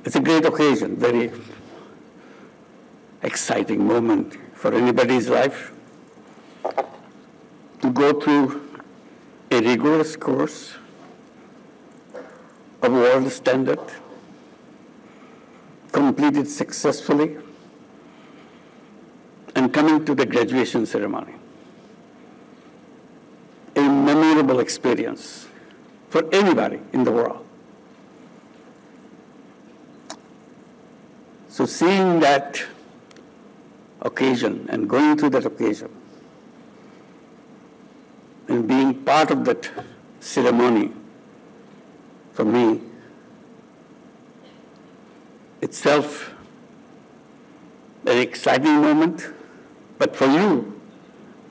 It's a great occasion, very exciting moment for anybody's life to go through a rigorous course of world standard, complete it successfully, and coming to the graduation ceremony. A memorable experience for anybody in the world. So seeing that occasion and going through that occasion and being part of that ceremony, for me, itself an exciting moment, but for you,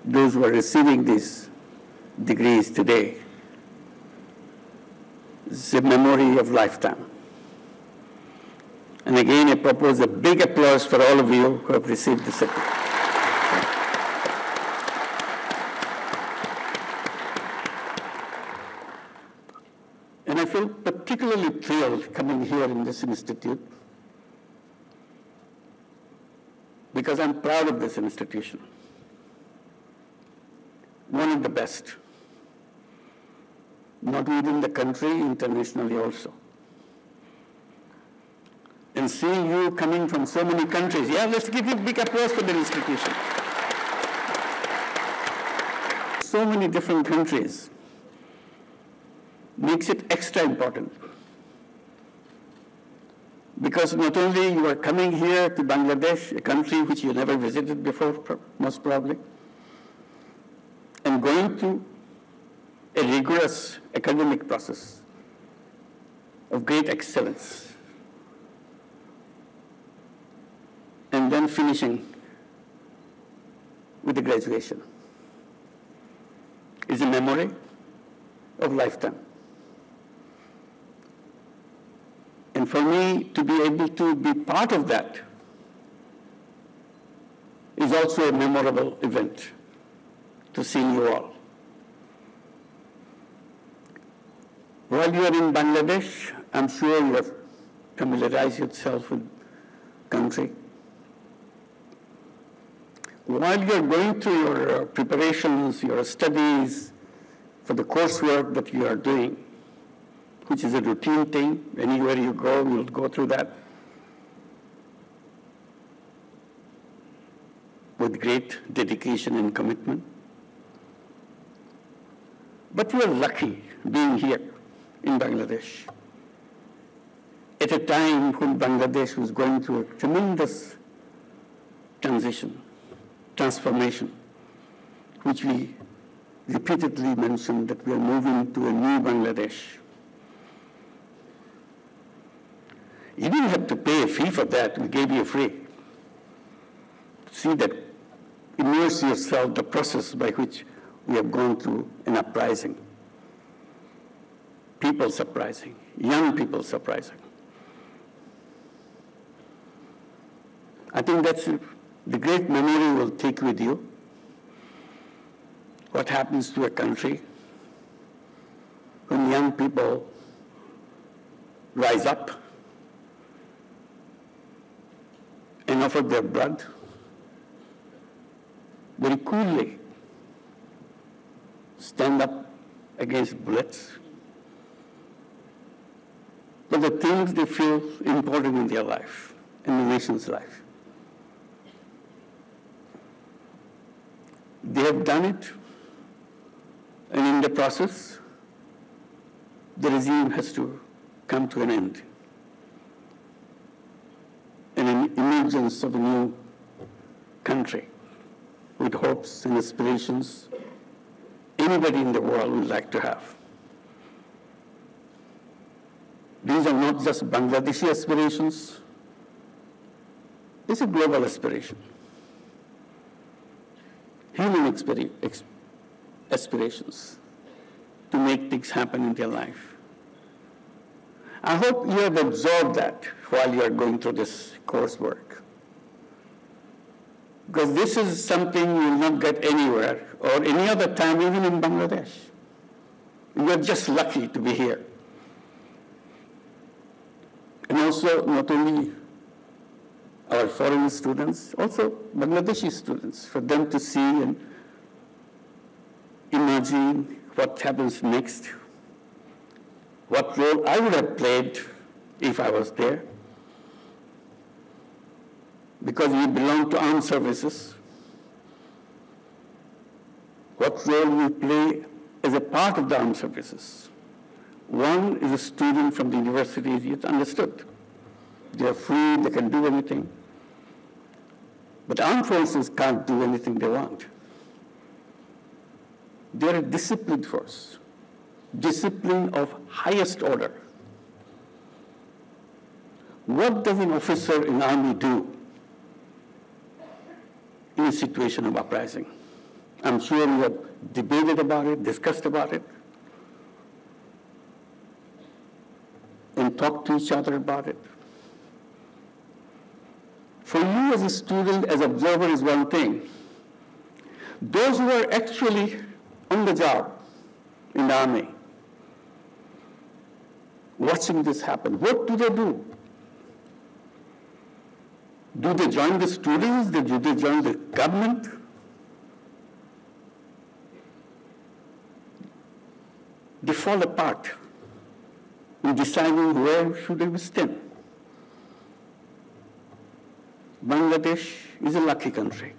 those who are receiving these degrees today, it's a memory of lifetime. And again, I propose a big applause for all of you who have received the certificate. And I feel particularly thrilled coming here in this institute because I'm proud of this institution. One of the best, not within the country, internationally also. And seeing you coming from so many countries, yeah, let's give you a big applause for the institution. So many different countries makes it extra important. Because not only you are coming here to Bangladesh, a country which you never visited before, most probably, and going through a rigorous academic process of great excellence, and then finishing with the graduation is a memory of lifetime. And for me to be able to be part of that is also a memorable event to see you all. While you are in Bangladesh, I'm sure you have familiarized yourself with the country. While you're going through your preparations, your studies for the coursework that you are doing, which is a routine thing, anywhere you go, you'll go through that with great dedication and commitment. But you are lucky being here in Bangladesh at a time when Bangladesh was going through a tremendous transformation, which we repeatedly mentioned that we are moving to a new Bangladesh. You didn't have to pay a fee for that, we gave you free. See that, immerse yourself the process by which we have gone through an uprising. People's uprising, young people's uprising. I think that's the great memory will take with you. What happens to a country when young people rise up and offer their blood very coolly, stand up against bullets for the things they feel important in their life, in the nation's life. They have done it, and in the process, the regime has to come to an end. And an emergence of a new country with hopes and aspirations anybody in the world would like to have. These are not just Bangladeshi aspirations, it's a global aspiration. Human aspirations to make things happen in their life. I hope you have absorbed that while you are going through this coursework. Because this is something you will not get anywhere or any other time, even in Bangladesh. You are just lucky to be here. And also not only our foreign students, also Bangladeshi students, for them to see and imagine what happens next, what role I would have played if I was there. Because we belong to armed services, what role we play as a part of the armed services. One is a student from the university, it's understood. They are free, they can do anything. But armed forces can't do anything they want. They're a disciplined force, discipline of highest order. What does an officer in army do in a situation of uprising? I'm sure we have debated about it, discussed about it, and talked to each other about it. For you as a student, as observer is one thing. Those who are actually on the job in the army, watching this happen, what do they do? Do they join the students? Do they join the government? They fall apart in deciding where should they stand. Bangladesh is a lucky country.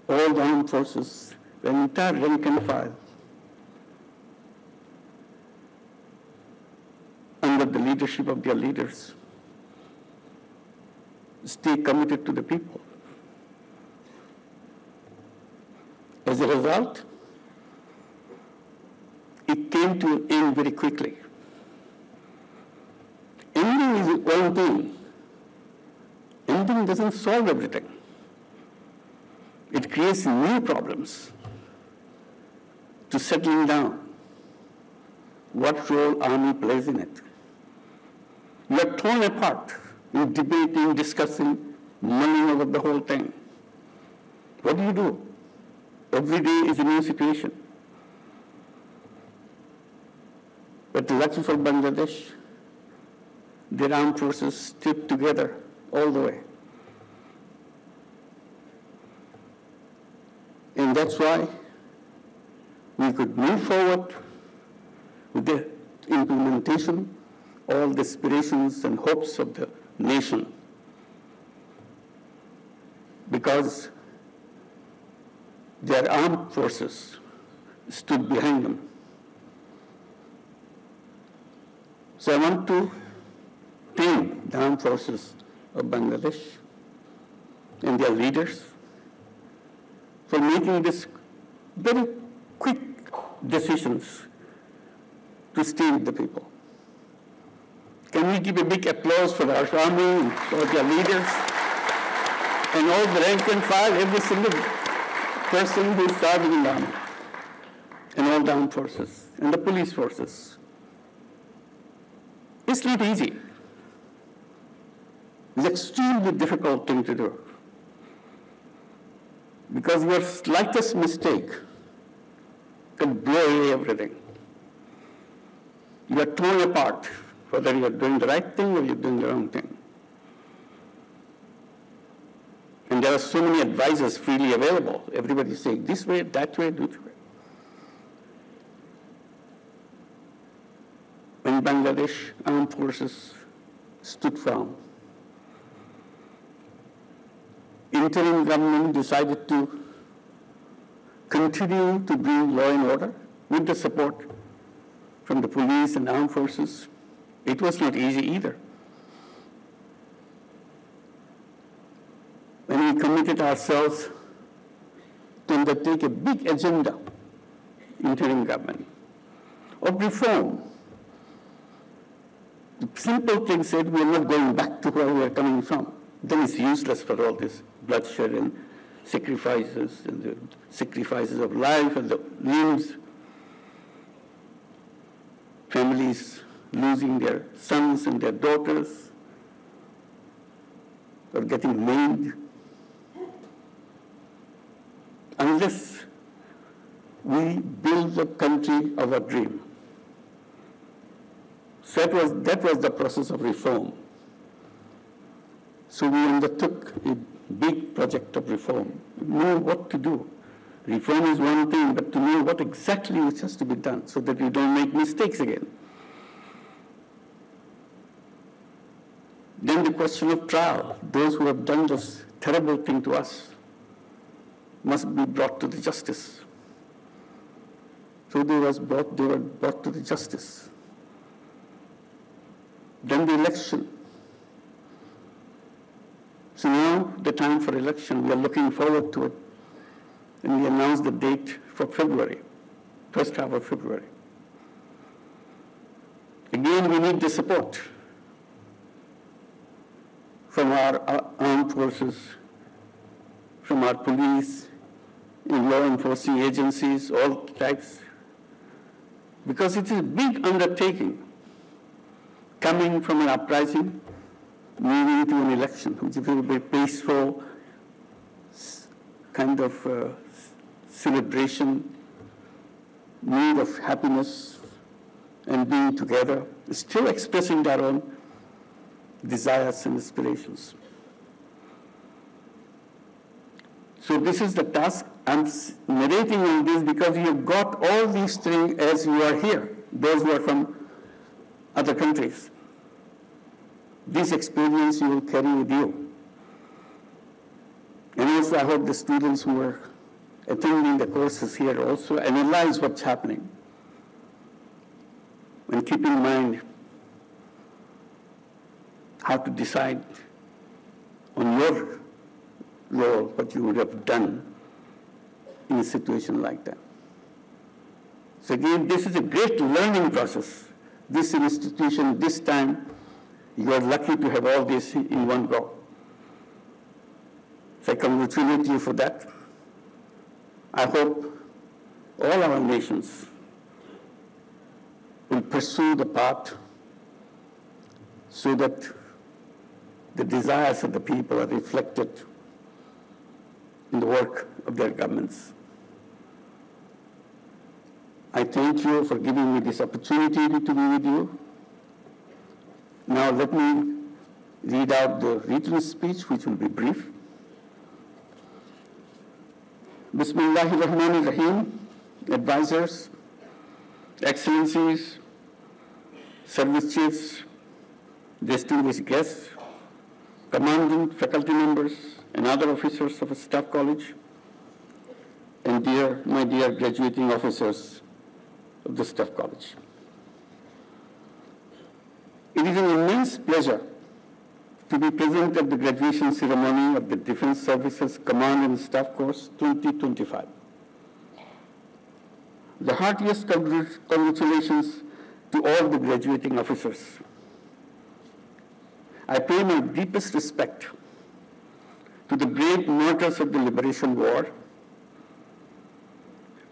All the armed forces, the entire rank and file, under the leadership of their leaders, stay committed to the people. As a result, it came to an end very quickly. Ending is one thing. Ending doesn't solve everything. It creates new problems to settling down. What role army plays in it? You are torn apart in debating, discussing, mulling over the whole thing. What do you do? Every day is a new situation. But lucky for Bangladesh, their armed forces stood together all the way. And that's why we could move forward with the implementation, all the aspirations and hopes of the nation. Because their armed forces stood behind them. So I want to thank the armed forces of Bangladesh and their leaders for making this very quick decisions to stay with the people. Can we give a big applause for our army and for their leaders and all the rank and file, every single person who is serving in the army, and all the armed forces and the police forces. It's not easy. It's an extremely difficult thing to do. Because your slightest mistake can blow away everything. You are torn apart, whether you are doing the right thing or you're doing the wrong thing. And there are so many advisors freely available. Everybody is saying this way, that way, this way. When Bangladesh armed forces stood firm, interim government decided to continue to bring law and order with the support from the police and armed forces. It was not easy either. When we committed ourselves to undertake a big agenda, interim government, of reform, the simple thing said we are not going back to where we are coming from. Then it's useless for all this bloodshed and the sacrifices of life and the limbs, families losing their sons and their daughters or getting maimed. Unless we build the country of our dream, So that was the process of reform. So we undertook a big project of reform. We know what to do. Reform is one thing, but to know what exactly which has to be done so that we don't make mistakes again. Then the question of trial. Those who have done this terrible thing to us must be brought to the justice. So they were brought to the justice. Then the election. So now the time for election, we are looking forward to it. And we announced the date for February, first half of February. Again, we need the support from our armed forces, from our police, in law enforcing agencies, all types, because it is a big undertaking coming from an uprising, moving to an election, which is a very peaceful kind of celebration, mood of happiness and being together, still expressing their own desires and aspirations. So this is the task. I'm narrating on this because you've got all these things as you are here, those who are from other countries. This experience you will carry with you. And also I hope the students who are attending the courses here also analyze what's happening and keep in mind how to decide on your role, what you would have done in a situation like that. So again, this is a great learning process. This institution, this time, you are lucky to have all this in one go. So I congratulate you for that. I hope all our nations will pursue the path so that the desires of the people are reflected in the work of their governments. I thank you for giving me this opportunity to be with you. Now let me read out the written speech, which will be brief. Bismillahirrahmanirrahim, advisors, excellencies, service chiefs, distinguished guests, commanding faculty members, and other officers of a staff college, and my dear graduating officers of the staff college. It is an immense pleasure to be present at the graduation ceremony of the Defense Services Command and Staff Course 2025. The heartiest congratulations to all the graduating officers. I pay my deepest respect to the brave martyrs of the Liberation War,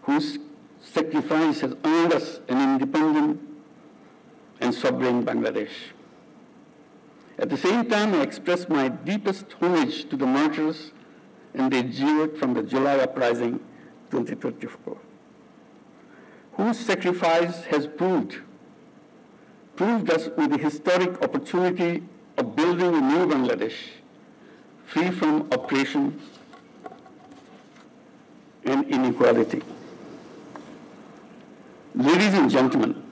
whose sacrifice has earned us an independent and sovereign Bangladesh. At the same time, I express my deepest homage to the martyrs and the exiled from the July uprising 2024, whose sacrifice has proved us with the historic opportunity of building a new Bangladesh, free from oppression and inequality. Ladies and gentlemen,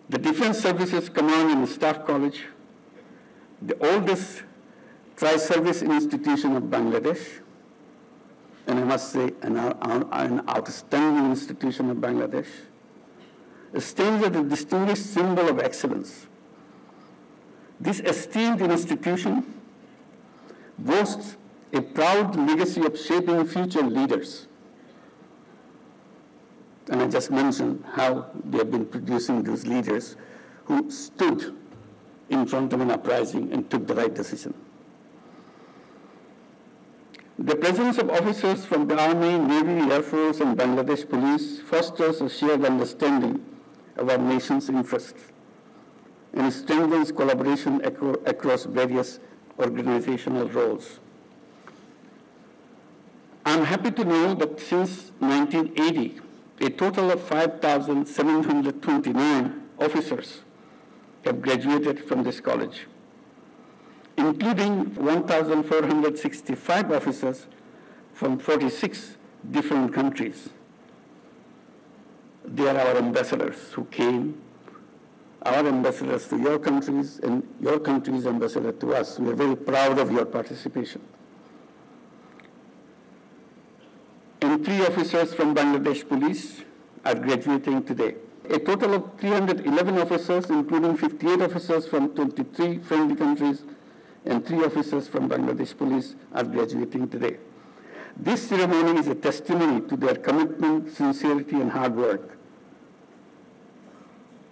the Defense Services Command and Staff College, the oldest tri-service institution of Bangladesh, and I must say an outstanding institution of Bangladesh, stands as a distinguished symbol of excellence. This esteemed institution boasts a proud legacy of shaping future leaders. And I just mentioned how they have been producing those leaders who stood in front of an uprising and took the right decision. The presence of officers from the Army, Navy, Air Force, and Bangladesh Police fosters a shared understanding of our nation's interests and strengthens collaboration across various organizational roles. I'm happy to know that since 1980, a total of 5,729 officers have graduated from this college, including 1,465 officers from 46 different countries. They are our ambassadors who came, our ambassadors to your countries and your country's ambassador to us. We are very proud of your participation. And 3 officers from Bangladesh Police are graduating today. A total of 311 officers, including 58 officers from 23 friendly countries and 3 officers from Bangladesh Police are graduating today. This ceremony is a testimony to their commitment, sincerity, and hard work.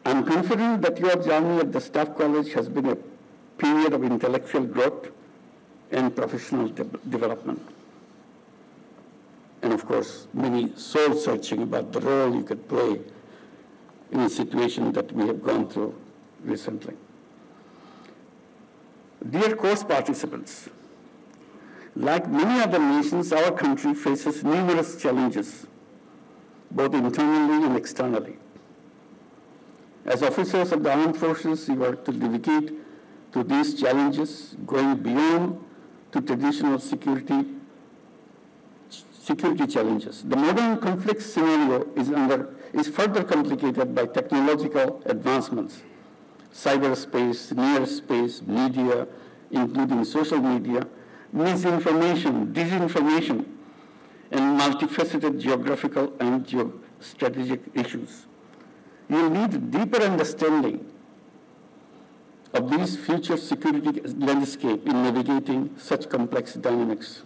I'm confident that your journey at the Staff College has been a period of intellectual growth and professional development. And of course, many soul-searching about the role you could play in a situation that we have gone through recently. Dear course participants, like many other nations, our country faces numerous challenges, both internally and externally. As officers of the armed forces, you are to navigate through these challenges, going beyond to traditional security challenges. The modern conflict scenario is further complicated by technological advancements, cyberspace, near space, media, including social media, misinformation, disinformation, and multifaceted geographical and geostrategic issues. You will need a deeper understanding of these future security landscape in navigating such complex dynamics.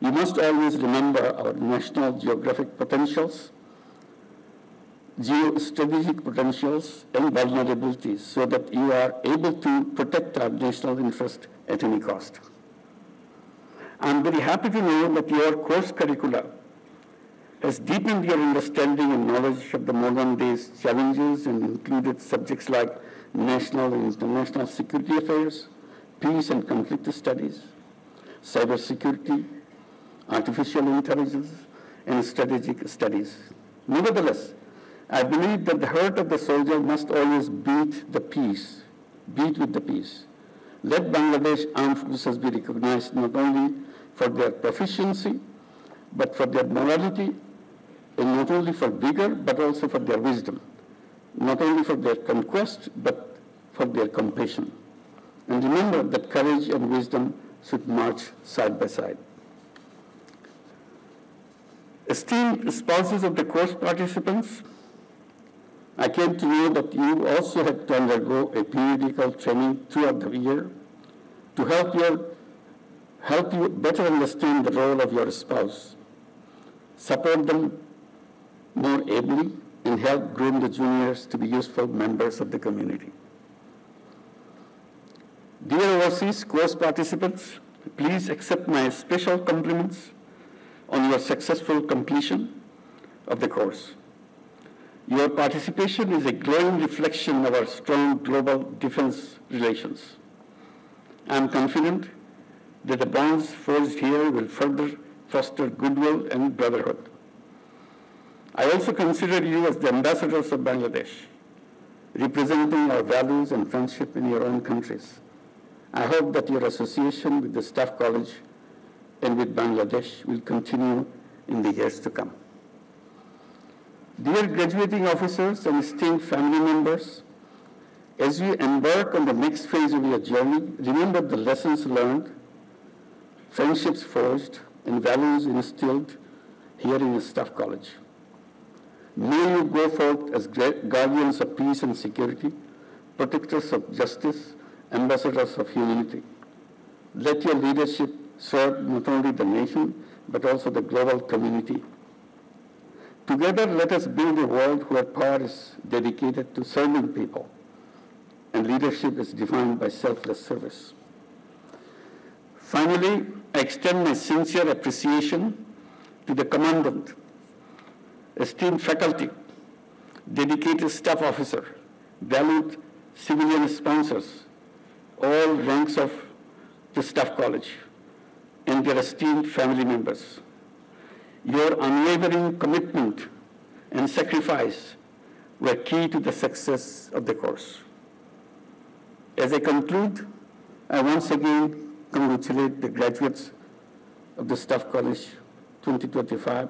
You must always remember our national geographic potentials, geostrategic potentials, and vulnerabilities so that you are able to protect our national interest at any cost. I'm very happy to know that your course curricula has deepened your understanding and knowledge of the modern day's challenges and included subjects like national and international security affairs, peace and conflict studies, cybersecurity, artificial intelligence, and strategic studies. Nevertheless, I believe that the heart of the soldier must always beat with the peace. Let Bangladesh Armed Forces be recognized not only for their proficiency, but for their morality, and not only for vigor, but also for their wisdom. Not only for their conquest, but for their compassion. And remember that courage and wisdom should march side by side. Esteemed spouses of the course participants, I came to know that you also had to undergo a periodical training throughout the year to help you better understand the role of your spouse, support them more ably, and help groom the juniors to be useful members of the community. Dear overseas course participants, please accept my special compliments on your successful completion of the course. Your participation is a glowing reflection of our strong global defense relations. I am confident that the bonds forged here will further foster goodwill and brotherhood. I also consider you as the ambassadors of Bangladesh, representing our values and friendship in your own countries. I hope that your association with the Staff College and with Bangladesh will continue in the years to come. Dear graduating officers and esteemed family members, as you embark on the next phase of your journey, remember the lessons learned, friendships forged, and values instilled here in the Staff College. May you go forth as guardians of peace and security, protectors of justice, ambassadors of humanity. Let your leadership serve not only the nation, but also the global community. Together, let us build a world where power is dedicated to serving people, and leadership is defined by selfless service. Finally, I extend my sincere appreciation to the Commandant, esteemed faculty, dedicated staff officer, valued civilian sponsors, all ranks of the Staff College, and their esteemed family members. Your unwavering commitment and sacrifice were key to the success of the course. As I conclude, I once again congratulate the graduates of the Staff College 2025.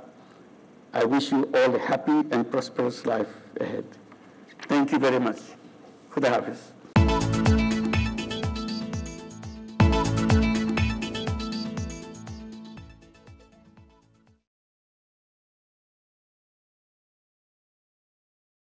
I wish you all a happy and prosperous life ahead. Thank you very much. Khuda Hafiz.